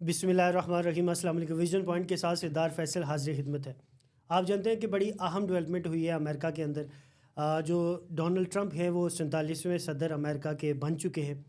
बिस्मिल्लाहिर्रहमानिर्रहीम। अस्सलाम वालेकुम। विजन पॉइंट के साथ सिद्धार्थ फैसल हाजिर खिदमत है। आप जानते हैं कि बड़ी अहम डेवलपमेंट हुई है अमेरिका के अंदर। जो डोनाल्ड ट्रंप हैं वो 47वें सदर अमेरिका के बन चुके हैं।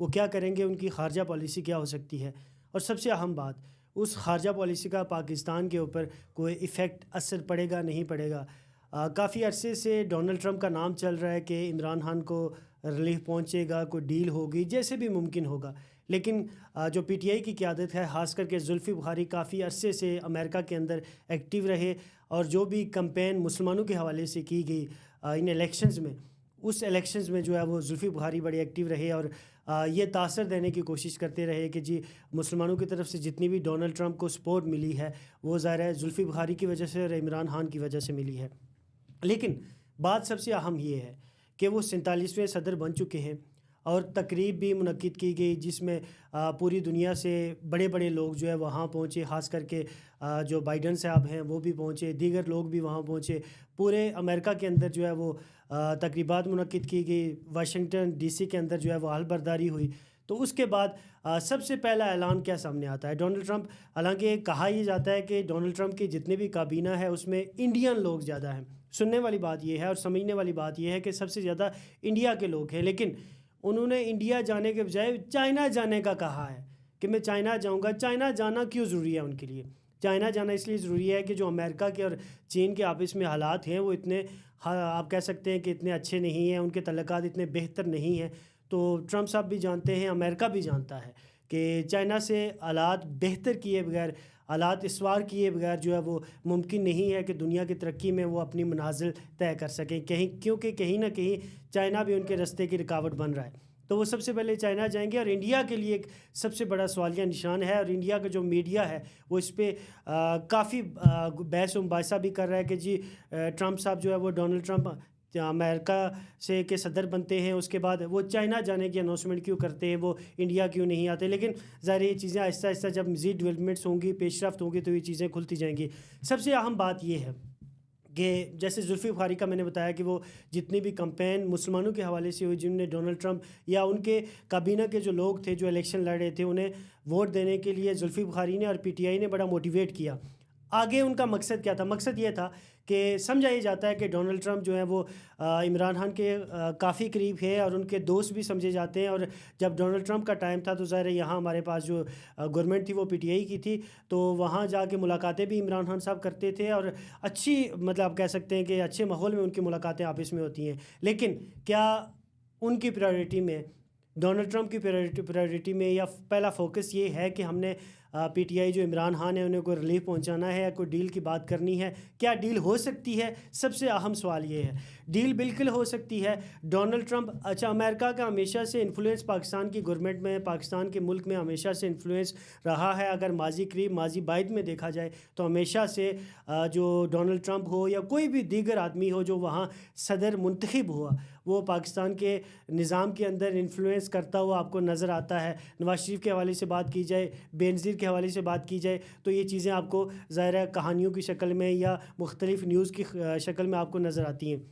वो क्या करेंगे, उनकी खारजा पॉलिसी क्या हो सकती है, और सबसे अहम बात, उस खारजा पॉलिसी का पाकिस्तान के ऊपर कोई इफ़ेक्ट असर पड़ेगा नहीं पड़ेगा। काफ़ी अरसे से डोनाल्ड ट्रंप का नाम चल रहा है कि इमरान खान को रिलीफ पहुंचेगा, कोई डील होगी, जैसे भी मुमकिन होगा। लेकिन जो पीटीआई की क़यादत है, ख़ास करके जुल्फ़ी बुखारी काफ़ी अरसे से अमेरिका के अंदर एक्टिव रहे, और जो भी कैंपेन मुसलमानों के हवाले से की गई इन इलेक्शंस में, उस इलेक्शंस में जो है वो जुल्फ़ी बुखारी बड़े एक्टिव रहे, और ये तासर देने की कोशिश करते रहे कि जी मुसलमानों की तरफ से जितनी भी डोनाल्ड ट्रंप को सपोर्ट मिली है वो ज़ाहिर है जुल्फ़ी बुखारी की वजह से और इमरान खान की वजह से मिली है। लेकिन बात सबसे अहम ये है कि वो 47वें सदर बन चुके हैं, और तकरीब भी मुनक्किद की गई जिसमें पूरी दुनिया से बड़े बड़े लोग जो है वहाँ पहुँचे। ख़ास करके जो बाइडन साहब हैं वो भी पहुँचे, दीगर लोग भी वहाँ पहुँचे। पूरे अमेरिका के अंदर जो है वो तकरीबात मुनक्किद की गई। वाशिंगटन डीसी के अंदर जो है वो हालबर्दारी हुई। तो उसके बाद सबसे पहला ऐलान क्या सामने आता है, डोनाल्ड ट्रंप, हालांकि कहा यह जाता है कि डोनाल्ड ट्रंप की जितने भी काबीना है उसमें इंडियन लोग ज़्यादा हैं। सुनने वाली बात यह है और समझने वाली बात यह है कि सबसे ज़्यादा इंडिया के लोग हैं, लेकिन उन्होंने इंडिया जाने के बजाय चाइना जाने का कहा है कि मैं चाइना जाऊंगा। चाइना जाना क्यों ज़रूरी है उनके लिए? चाइना जाना इसलिए ज़रूरी है कि जो अमेरिका के और चीन के आपस में हालात हैं वो इतने, हाँ, आप कह सकते हैं कि इतने अच्छे नहीं हैं, उनके तल्लुकात इतने बेहतर नहीं हैं। तो ट्रंप साहब भी जानते हैं, अमेरिका भी जानता है कि चाइना से हालात बेहतर किए बगैर, हालात इसवार किए बगैर जो है वो मुमकिन नहीं है कि दुनिया की तरक्की में वो अपनी मनाजिल तय कर सकें कहीं, क्योंकि कहीं ना कहीं चाइना भी उनके रास्ते की रुकावट बन रहा है। तो वो सबसे पहले चाइना जाएंगे, और इंडिया के लिए एक सबसे बड़ा सवालिया निशान है, और इंडिया का जो मीडिया है वो इस पर काफ़ी बहस व मुबाहिसा भी कर रहा है कि जी ट्रंप साहब जो है वो, डोनाल्ड ट्रंप अमेरिका से के सदर बनते हैं, उसके बाद वो चाइना जाने की अनाउंसमेंट क्यों करते हैं, वो इंडिया क्यों नहीं आते। लेकिन ज़ाहिर ये चीज़ें आहिस्ता आहिस्ता जब मज़ीद डेवलपमेंट्स होंगी, पेशरफ्त होंगी, तो ये चीज़ें खुलती जाएंगी। सबसे अहम बात ये है कि जैसे जुल्फ़ी बुखारी का मैंने बताया कि वो जितनी भी कैंपेन मुसलमानों के हवाले से हुई, जिनने डोनाल्ड ट्रंप या उनके काबीना के जो लोग थे जो इलेक्शन लड़ रहे थे, उन्हें वोट देने के लिए जुल्फ़ी बुखारी ने और पीटीआई ने बड़ा मोटिवेट किया। आगे उनका मकसद क्या था? मकसद ये था कि समझा ये जाता है कि डोनाल्ड ट्रंप जो है वो इमरान खान के काफ़ी करीब है और उनके दोस्त भी समझे जाते हैं। और जब डोनाल्ड ट्रंप का टाइम था तो ज़ाहिर है यहाँ हमारे पास जो गवर्नमेंट थी वो पीटीआई की थी, तो वहाँ जाके मुलाकातें भी इमरान खान साहब करते थे, और अच्छी, मतलब आप कह सकते हैं कि अच्छे माहौल में उनकी मुलाकातें आपस में होती हैं। लेकिन क्या उनकी प्रायोरिटी में, डोनाल्ड ट्रंप की प्रायोरिटी में, या पहला फोकस ये है कि हमने पीटीआई जो इमरान खान है उन्हें कोई रिलीफ पहुंचाना है या कोई डील की बात करनी है? क्या डील हो सकती है? सबसे अहम सवाल ये है। डील बिल्कुल हो सकती है। डोनाल्ड ट्रंप, अच्छा, अमेरिका का हमेशा से इन्फ्लुएंस पाकिस्तान की गवर्नमेंट में, पाकिस्तान के मुल्क में हमेशा से इन्फ्लुएंस रहा है। अगर माजी करीब माजी बाइद में देखा जाए तो हमेशा से जो डोनाल्ड ट्रंप हो या कोई भी दीगर आदमी हो जो वहाँ सदर मुंतखब हुआ, वो पाकिस्तान के निज़ाम के अंदर इन्फ्लुएंस करता हुआ आपको नज़र आता है। नवाज शरीफ के हवाले से बात की जाए, बेनज़ीर के हवाले से बात की जाए, तो ये चीज़ें आपको ज़ाहिर है कहानियों की शक्ल में या मुख्तलिफ न्यूज़ की शक्ल में आपको नज़र आती हैं।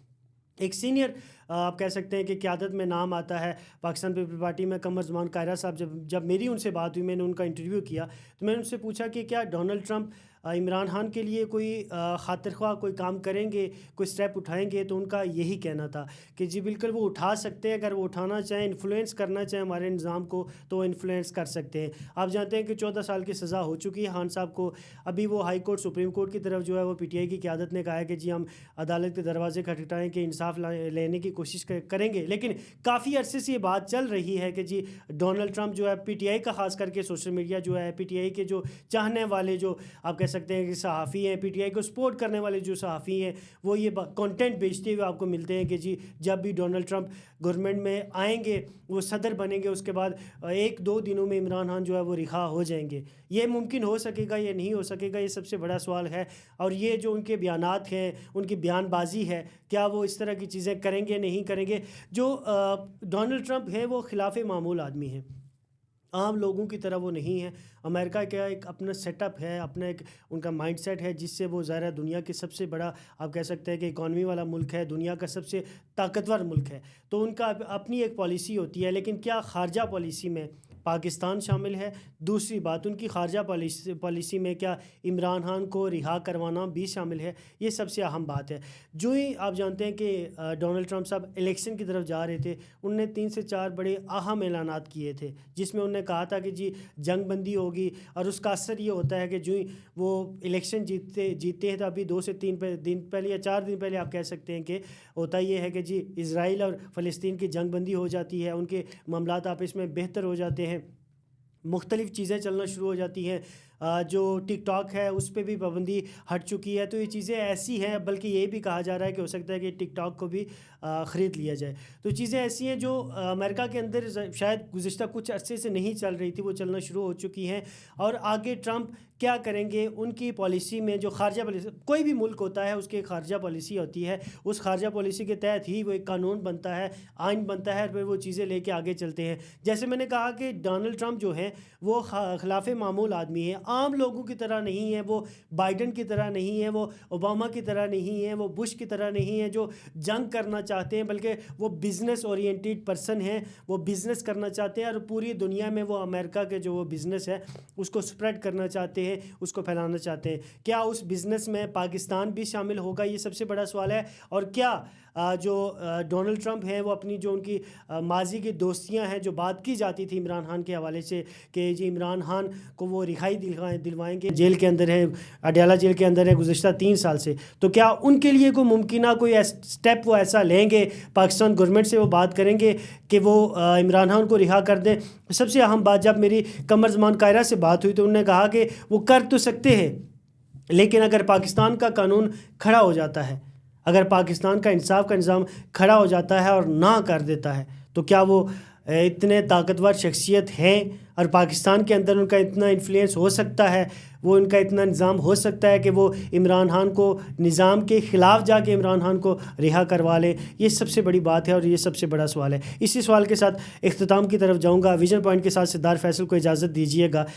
एक सीनियर, आप कह सकते हैं कि क़यादत में नाम आता है पाकिस्तान पीपल पार्टी में, कमर ज़मान कायरा साहब। जब मेरी उनसे बात हुई, मैंने उनका इंटरव्यू किया, तो मैंने उनसे पूछा कि क्या डोनाल्ड ट्रंप इमरान खान के लिए कोई खातिर ख्वाह कोई काम करेंगे, कोई स्टेप उठाएंगे? तो उनका यही कहना था कि जी बिल्कुल वो उठा सकते हैं, अगर वो उठाना चाहें, इन्फ्लुएंस करना चाहें हमारे निज़ाम को, तो वो इन्फ्लुएंस कर सकते हैं। आप जानते हैं कि 14 साल की सज़ा हो चुकी है खान साहब को। अभी वो हाई कोर्ट, सुप्रीम कोर्ट की तरफ जो है वो पीटीआई की क़यादत ने कहा है कि जी हम अदालत के दरवाजे खटखटाएँ कि इंसाफ लेने की कोशिश करेंगे। लेकिन काफ़ी अरसे से ये बात चल रही है कि जी डोनाल्ड ट्रंप जो है, पीटीआई का ख़ास करके सोशल मीडिया जो है, पीटीआई के जो चाहने वाले, जो आप कह सकते हैं कि सहाफ़ी हैं, पीटीआई को सपोर्ट करने वाले जो सहाफ़ी हैं, वो ये कंटेंट बेचते हुए आपको मिलते हैं कि जी जब भी डोनाल्ड ट्रंप गवर्नमेंट में आएंगे, वो सदर बनेंगे, उसके बाद 1-2 दिनों में इमरान खान जो है वो रिहा हो जाएंगे। ये मुमकिन हो सकेगा या नहीं हो सकेगा, ये सबसे बड़ा सवाल है। और ये जो उनके बयानात हैं, उनकी बयानबाजी है, क्या वो इस तरह की चीज़ें करेंगे नहीं करेंगे? जो डोनाल्ड ट्रंप है वो खिलाफ मामूल आदमी है, आम लोगों की तरह वो नहीं है। अमेरिका का एक अपना सेटअप है, अपना एक उनका माइंडसेट है, जिससे वो ज़ाहिर दुनिया के सबसे बड़ा, आप कह सकते हैं कि इकॉनमी वाला मुल्क है, दुनिया का सबसे ताकतवर मुल्क है। तो उनका अपनी एक पॉलिसी होती है। लेकिन क्या खारजा पॉलिसी में پاکستان شامل ہے. دوسری بات ان کی خارجہ پالیسی میں کیا عمران خان کو رہا کروانا بھی شامل ہے. یہ سب سے اہم بات ہے. جو ہی آپ جانتے ہیں کہ ڈونلڈ ٹرمپ صاحب الیکشن کی طرف جا رہے تھے, انہوں نے 3 سے 4 بڑے اہم اعلانات کیے تھے, جس میں انہوں نے کہا تھا کہ جی جنگ بندی ہوگی, اور اس کا اثر یہ ہوتا ہے کہ جو ہی وہ الیکشن جیتتے ہیں تو ابھی 2 سے 3 دن پہلے یا 4 دن پہلے آپ کہہ سکتے ہیں کہ ہوتا یہ ہے کہ جی اسرائیل اور فلسطین کی جنگ بندی ہو جاتی ہے, ان کے معاملات آپس میں بہتر ہو جاتے ہیں, مختلف چیزیں چلنا شروع ہو جاتی ہیں. جو ٹک ٹاک ہے اس پہ بھی پابندی ہٹ چکی ہے. تو یہ چیزیں ایسی ہیں, بلکہ یہ بھی کہا جا رہا ہے کہ ہو سکتا ہے کہ ٹک ٹاک کو بھی خرید لیا جائے. تو چیزیں ایسی ہیں جو امریکہ کے اندر شاید گزشتہ کچھ عرصے سے نہیں چل رہی تھی, وہ چلنا شروع ہو چکی ہیں. اور آگے ٹرمپ کیا کریں گے, ان کی پالیسی میں جو خارجہ پالیسی, کوئی بھی ملک ہوتا ہے اس کی ایک خارجہ پالیسی ہوتی ہے, اس خارجہ پالیسی کے تحت ہی وہ ایک قانون بنتا ہے, آئین بنتا ہے, اور پھر وہ چیزیں لے کے آگے چلتے ہیں. جیسے میں نے کہا کہ ڈونلڈ ٹرمپ جو ہیں وہ خلاف معمول آدمی ہیں, عام لوگوں کی طرح نہیں ہیں, وہ بائیڈن کی طرح نہیں ہیں, وہ اوباما کی طرح نہیں ہیں, وہ بش کی طرح نہیں ہیں جو جنگ کرنا چاہتے ہیں, بلکہ وہ بزنس اورینٹیڈ پرسن ہیں. وہ بزنس کرنا چاہتے ہیں اور پوری دنیا میں وہ امریکہ کے جو وہ بزنس ہے اس کو سپریڈ کرنا چاہتے ہیں, اس کو پھیلانا چاہتے ہیں. کیا اس بزنس میں پاکستان بھی شامل ہوگا, یہ سب سے بڑا سوال ہے. اور کیا جو ڈونلڈ ٹرمپ ہیں وہ اپنی جو ان کی ماضی کی دوستیاں ہیں, جو بات کی جاتی تھی عمران خان کے حوالے سے کہ جی عمران خان کو وہ رہائی دلوائیں گے, جیل کے اندر ہے, اڈیالہ جیل کے اندر ہے گزشتہ 3 سال سے, تو کیا ان کے لیے کوئی ممکنہ کوئی اسٹیپ وہ ایسا لیں گے, پاکستان گورنمنٹ سے وہ بات کریں گے کہ وہ عمران خان کو رہا کر دیں. سب سے اہم بات, جب میری قمر زمان قاہرہ سے بات ہوئی تو انہوں نے کہا کہ وہ کر تو سکتے ہیں, لیکن اگر پاکستان کا قانون کھڑا ہو جاتا ہے, اگر پاکستان کا انصاف کا نظام کھڑا ہو جاتا ہے اور نہ کر دیتا ہے, تو کیا وہ اتنے طاقتور شخصیت ہیں اور پاکستان کے اندر ان کا اتنا انفلوئنس ہو سکتا ہے, وہ ان کا اتنا نظام ہو سکتا ہے کہ وہ عمران خان کو نظام کے خلاف جا کے عمران خان کو رہا کروا لیں. یہ سب سے بڑی بات ہے اور یہ سب سے بڑا سوال ہے. اسی سوال کے ساتھ اختتام کی طرف جاؤں گا. ویژن پوائنٹ کے ساتھ سردار فیصل کو اجازت دیجیے گا.